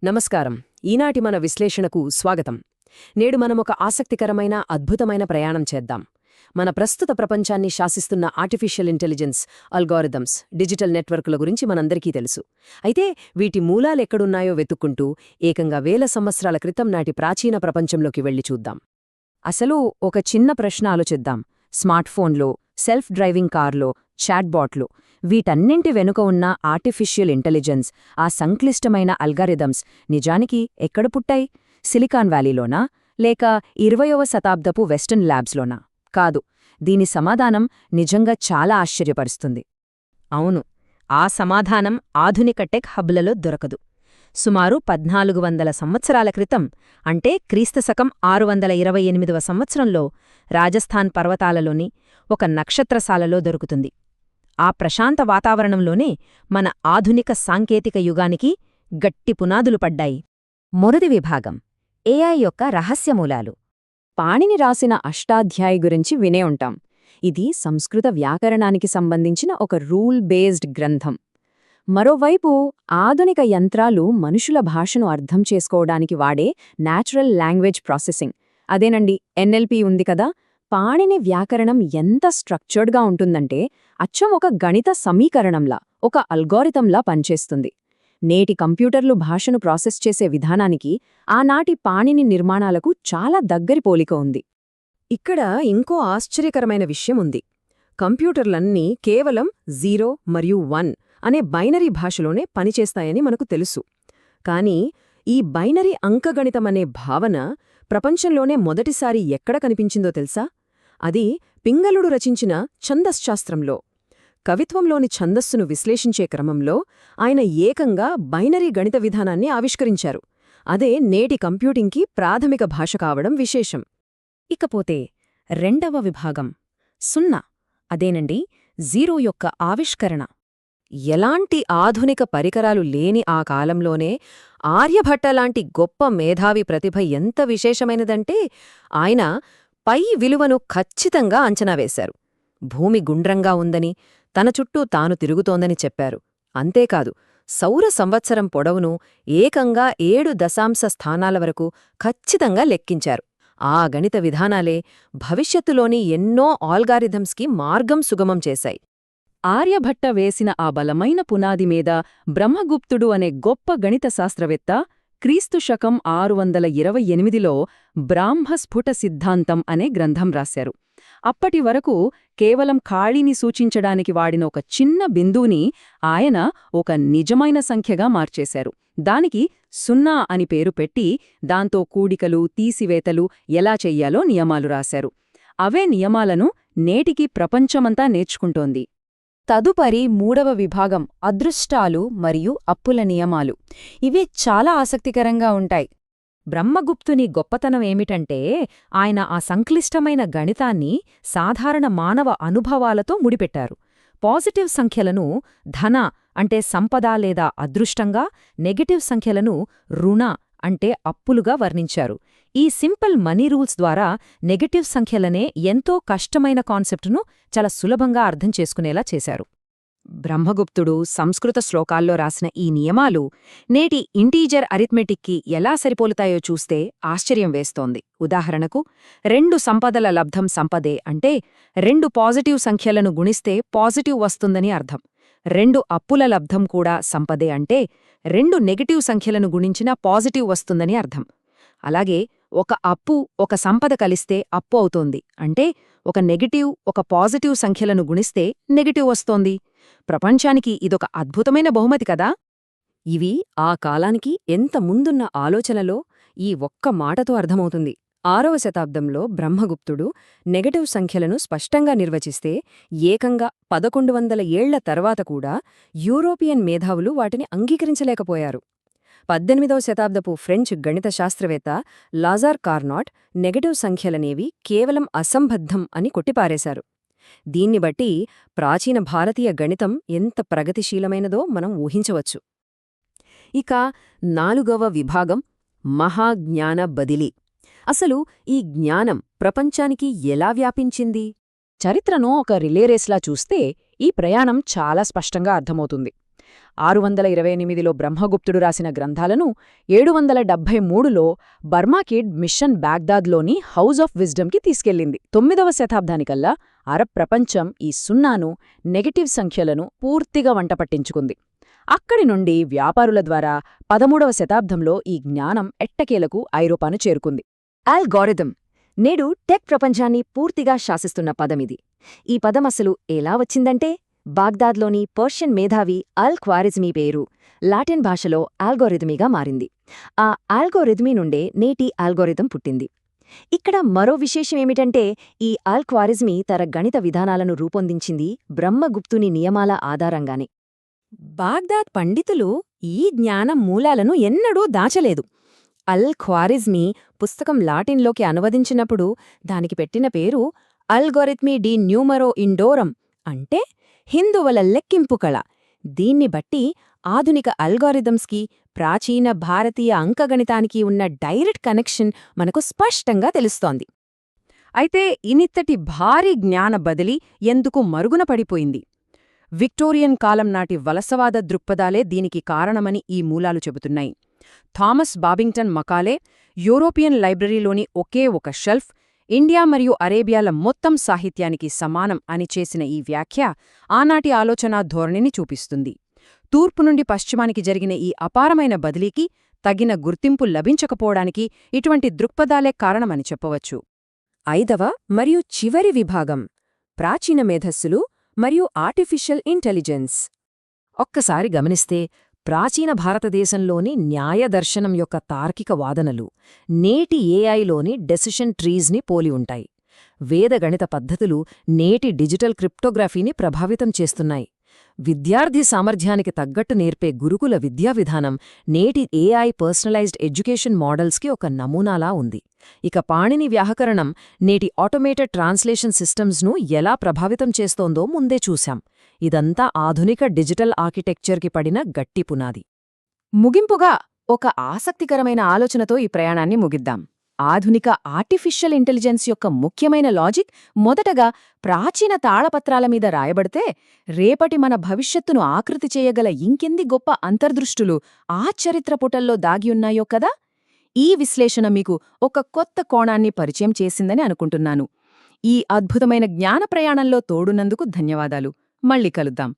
నమస్కారం. ఈనాటి మన విశ్లేషణకు స్వాగతం. నేడు మనమొక ఆసక్తికరమైన అద్భుతమైన ప్రయాణం చేద్దాం. మన ప్రస్తుత ప్రపంచాన్ని శాసిస్తున్న ఆర్టిఫిషియల్ ఇంటెలిజెన్స్, అల్గోరిథమ్స్, డిజిటల్ నెట్వర్కుల గురించి మనందరికీ తెలుసు. అయితే వీటి మూలాలెక్కడున్నాయో వెతుక్కుంటూ ఏకంగా వేల సంవత్సరాల క్రితం నాటి ప్రాచీన ప్రపంచంలోకి వెళ్లి చూద్దాం. అసలు ఒక చిన్న ప్రశ్న ఆలోచిద్దాం. స్మార్ట్ఫోన్లో, సెల్ఫ్ డ్రైవింగ్ కార్లో, చాట్బాట్లు, వీటన్నింటి వెనుక ఉన్న ఆర్టిఫిషియల్ ఇంటెలిజెన్స్, ఆ సంక్లిష్టమైన అల్గారిథమ్స్ నిజానికి ఎక్కడ పుట్టాయి? సిలికాన్ వ్యాలీలోనా, లేక 20వ శతాబ్దపు వెస్టర్న్ ల్యాబ్స్లోనా? కాదు. దీని సమాధానం నిజంగా చాలా ఆశ్చర్యపరుస్తుంది. అవును, ఆ సమాధానం ఆధునిక టెక్ హబ్లలో దొరకదు. సుమారు 1400 సంవత్సరాల క్రితం, అంటే క్రీస్తుశకం 628వ సంవత్సరంలో రాజస్థాన్ పర్వతాలలోని ఒక నక్షత్రశాలలో దొరుకుతుంది. ఆ ప్రశాంత వాతావరణంలోనే మన ఆధునిక సాంకేతిక యుగానికి గట్టి పునాదులు పడ్డాయి. మొదటి విభాగం, ఏఐ యొక్క రహస్యమూలాలు. పాణిని రాసిన అష్టాధ్యాయి గురించి వినే ఉంటాం. ఇది సంస్కృత వ్యాకరణానికి సంబంధించిన ఒక రూల్ బేస్డ్ గ్రంథం. మరోవైపు ఆధునిక యంత్రాలు మనుషుల భాషను అర్థం చేసుకోవడానికి వాడే న్యాచురల్ లాంగ్వేజ్ ప్రాసెసింగ్, అదేనండి ఎన్ఎల్పి ఉంది కదా. పాణిని వ్యాకరణం ఎంత స్ట్రక్చర్డ్గా ఉంటుందంటే అచ్చం ఒక గణిత సమీకరణంలా, ఒక అల్గోరిథంలా పనిచేస్తుంది. నేటి కంప్యూటర్లు భాషను ప్రాసెస్ చేసే విధానానికి ఆనాటి పాణిని నిర్మాణాలకు చాలా దగ్గరి పోలిక ఉంది. ఇక్కడ ఇంకో ఆశ్చర్యకరమైన విషయం ఉంది. కంప్యూటర్లన్నీ కేవలం 0 మరియు 1 అనే బైనరీ భాషలోనే పనిచేస్తాయని మనకు తెలుసు. కానీ ఈ బైనరీ అంకగణితమనే భావన ప్రపంచంలోనే మొదటిసారి ఎక్కడ కనిపించిందో తెలుసా? అది పింగళుడు రచించిన ఛందశ్శాస్త్రంలో. కవిత్వంలోని ఛందస్సును విశ్లేషించే క్రమంలో ఆయన ఏకంగా బైనరీ గణిత విధానాన్ని ఆవిష్కరించారు. అదే నేటి కంప్యూటింగ్కి ప్రాథమిక భాష కావడం విశేషం. ఇకపోతే రెండవ విభాగం, 0, అదేనండి 0 యొక్క ఆవిష్కరణ. ఎలాంటి ఆధునిక పరికరాలు లేని ఆ కాలంలోనే ఆర్యభట్టలాంటి గొప్ప మేధావి ప్రతిభ ఎంత విశేషమైనదంటే ఆయన పై విలువను ఖచ్చితంగా అంచనా వేశారు. భూమి గుండ్రంగా ఉందని, తన చుట్టూ తాను తిరుగుతోందని చెప్పారు. అంతేకాదు, సౌర సంవత్సరం పొడవును ఏకంగా 7 దశాంశ స్థానాల వరకు ఖచ్చితంగా లెక్కించారు. ఆ గణిత విధానాలే భవిష్యత్తులోని ఎన్నో ఆల్గారిథమ్స్కి మార్గం సుగమం చేశాయి. ఆర్యభట్ట వేసిన ఆ బలమైన పునాది మీద బ్రహ్మగుప్తుడు అనే గొప్ప గణిత శాస్త్రవేత్త క్రీస్తుశకం 628లో బ్రాహ్మస్ఫుట సిద్ధాంతం అనే గ్రంథం రాశారు. అప్పటి వరకు కేవలం ఖాళీని సూచించడానికి వాడిన ఒక చిన్న బిందువుని ఆయన ఒక నిజమైన సంఖ్యగా మార్చేశారు. దానికి 0 అని పేరు పెట్టి దాంతో కూడికలు, తీసివేతలు ఎలా చెయ్యాలో నియమాలు రాశారు. అవే నియమాలను నేటికి ప్రపంచమంతా నేర్చుకుంటోంది. తదుపరి మూడవ విభాగం, అదృష్టాలు మరియు అప్పుల నియమాలు. ఇవి చాలా ఆసక్తికరంగా ఉంటాయి. బ్రహ్మగుప్తుని గొప్పతనం ఏమిటంటే ఆయన ఆ సంక్లిష్టమైన గణితాన్ని సాధారణ మానవ అనుభవాలతో ముడిపెట్టారు. పాజిటివ్ సంఖ్యలను ధన అంటే సంపద లేదా అదృష్టంగా, నెగటివ్ సంఖ్యలను రుణ అంటే అప్పులుగా వర్ణించారు. ఈ సింపుల్ మనీ రూల్స్ ద్వారా నెగటివ్ సంఖ్యలనే ఎంతో కష్టమైన కాన్సెప్టును చాలా సులభంగా అర్థం చేసుకునేలా చేశారు. బ్రహ్మగుప్తుడు సంస్కృత శ్లోకాల్లో రాసిన ఈ నియమాలు నేటి ఇంటీజర్ అరిథ్మెటిక్కి ఎలా సరిపోలుతాయో చూస్తే ఆశ్చర్యం వేస్తోంది. ఉదాహరణకు, 2 సంపదల లబ్ధం సంపదే అంటే 2 పాజిటివ్ సంఖ్యలను గుణిస్తే పాజిటివ్ వస్తుందని అర్థం. 2 అప్పుల లబ్ధం కూడా సంపదే అంటే 2 నెగటివ్ సంఖ్యలను గుణించినా పాజిటివ్ వస్తుందని అర్థం. అలాగే ఒక అప్పు, ఒక సంపద కలిస్తే అప్పు అవుతోంది అంటే ఒక నెగటివ్, ఒక పాజిటివ్ సంఖ్యలను గుణిస్తే నెగటివ్ వస్తోంది. ప్రపంచానికి ఇదొక అద్భుతమైన బహుమతి కదా. ఇవి ఆ కాలానికి ఎంత ముందున్న ఆలోచనలో ఈ ఒక్క మాటతో అర్థమవుతుంది. 6వ శతాబ్దంలో బ్రహ్మగుప్తుడు నెగటివ్ సంఖ్యలను స్పష్టంగా నిర్వచిస్తే ఏకంగా 1100 ఏళ్ల తర్వాత కూడా యూరోపియన్ మేధావులు వాటిని అంగీకరించలేకపోయారు. 18వ శతాబ్దపు ఫ్రెంచ్ గణిత శాస్త్రవేత్త లాజార్ కార్నాట్ నెగటివ్ సంఖ్యలనేవి కేవలం అసంబద్ధం అని కొట్టిపారేశారు. దీన్ని బట్టి ప్రాచీన భారతీయ గణితం ఎంత ప్రగతిశీలమైనదో మనం ఊహించవచ్చు. ఇక 4వ విభాగం, మహాజ్ఞాన బదిలీ. అసలు ఈ జ్ఞానం ప్రపంచానికి ఎలా వ్యాపించింది? చరిత్రను ఒక రిలే రేస్లా చూస్తే ఈ ప్రయాణం చాలా స్పష్టంగా అర్థమవుతుంది. 628లో బ్రహ్మగుప్తుడు రాసిన గ్రంథాలను 773లో బర్మాకిడ్ మిషన్ బాగ్దాద్లోని హౌస్ ఆఫ్ విజ్డమ్కి తీసుకెళ్లింది. 9వ శతాబ్దానికల్లా అరబ్ ప్రపంచం ఈ సున్నాను, నెగటివ్ సంఖ్యలను పూర్తిగా వంటపట్టించుకుంది. అక్కడి నుండి వ్యాపారుల ద్వారా 13వ శతాబ్దంలో ఈ జ్ఞానం ఎట్టకేలకు ఐరోపాను చేరుకుంది. అల్గోరిథం నేడు టెక్ ప్రపంచాన్ని పూర్తిగా శాసిస్తున్న పదమిది. ఈ పదం అసలు ఎలా వచ్చిందంటే, బాగ్దాద్లోని పర్షియన్ మేధావి అల్ ఖ్వారిజ్మీ పేరు లాటిన్ భాషలో ఆల్గోరిథమీగా మారింది. ఆ ఆల్గోరిథమీ నుండే నేటి ఆల్గోరిథం పుట్టింది. ఇక్కడ మరో విశేషమేమిటంటే, ఈ అల్ ఖ్వారిజ్మీ తన గణిత విధానాలను రూపొందించింది బ్రహ్మగుప్తుని నియమాల ఆధారంగానే. బాగ్దాద్ పండితులు ఈ జ్ఞానం మూలాలను ఎన్నడూ దాచలేదు. అల్ ఖ్వారిజ్మీ పుస్తకం లాటిన్లోకి అనువదించినప్పుడు దానికి పెట్టిన పేరు అల్గోరిథ్మీ డి న్యూమరో ఇండోరం, అంటే హిందువుల లెక్కింపు కళ. దీన్ని బట్టి ఆధునిక అల్గోరిథమ్స్కి ప్రాచీన భారతీయ అంకగణితానికి ఉన్న డైరెక్ట్ కనెక్షన్ మనకు స్పష్టంగా తెలుస్తోంది. అయితే ఇనిత్తటి భారీ జ్ఞాన బదిలీ ఎందుకు మరుగున పడిపోయింది? విక్టోరియన్ కాలం నాటి వలసవాద దృక్పథాలే దీనికి కారణమని ఈ మూలాలు చెబుతున్నాయి. థామస్ బాబింగ్టన్ మకాలే యూరోపియన్ లైబ్రరీలోని ఒకే ఒక షెల్ఫ్ ఇండియా మరియు అరేబియాల మొత్తం సాహిత్యానికి సమానం అని చేసిన ఈ వ్యాఖ్య ఆనాటి ఆలోచనా ధోరణిని చూపిస్తుంది. తూర్పు నుండి పశ్చిమానికి జరిగిన ఈ అపారమైన బదిలీకి తగిన గుర్తింపు లభించకపోవడానికి ఇటువంటి దృక్పథాలే కారణమని చెప్పవచ్చు. 5వ మరియు చివరి విభాగం ప్రాచీన మేధస్సులు మరియు ఆర్టిఫిషియల్ ఇంటెలిజెన్స్. ఒక్కసారి గమనిస్తే ప్రాచీన భారతదేశంలోని న్యాయదర్శనం యొక్క తార్కిక వాదనలు నేటి ఏఐలోని డెసిషన్ ట్రీస్ని పోలి ఉంటాయి. వేదగణిత పద్ధతులు నేటి డిజిటల్ క్రిప్టోగ్రఫీని ప్రభావితం చేస్తున్నాయి. విద్యార్థి సామర్థ్యానికి తగ్గట్టు నేర్పే గురుకుల విద్యా విధానం నేటి ఏఐ పర్సనలైజ్డ్ ఎడ్యుకేషన్ మోడల్స్కి ఒక నమూనాలా ఉంది. ఇక పాణిని వ్యాకరణం నేటి ఆటోమేటెడ్ ట్రాన్స్లేషన్ సిస్టమ్స్ను ఎలా ప్రభావితం చేస్తోందో ముందే చూశాం. ఇదంతా ఆధునిక డిజిటల్ ఆర్కిటెక్చర్కి పడిన గట్టి పునాది. ముగింపుగా ఒక ఆసక్తికరమైన ఆలోచనతో ఈ ప్రయాణాన్ని ముగిద్దాం. ఆధునిక ఆర్టిఫిషియల్ ఇంటెలిజెన్స్ యొక్క ముఖ్యమైన లాజిక్ మొదటగా ప్రాచీన తాళపత్రాల మీద రాయబడితే, రేపటి మన భవిష్యత్తును ఆకృతి చేయగల ఇంకెంది గొప్ప అంతర్దృష్టులు ఆ చరిత్ర పుటల్లో దాగియున్నాయో కదా. ఈ విశ్లేషణ మీకు ఒక కొత్త కోణాన్ని పరిచయం చేసిందని అనుకుంటున్నాను. ఈ అద్భుతమైన జ్ఞాన ప్రయాణంలో తోడున్నందుకు ధన్యవాదాలు. మళ్ళీ కలుద్దాం.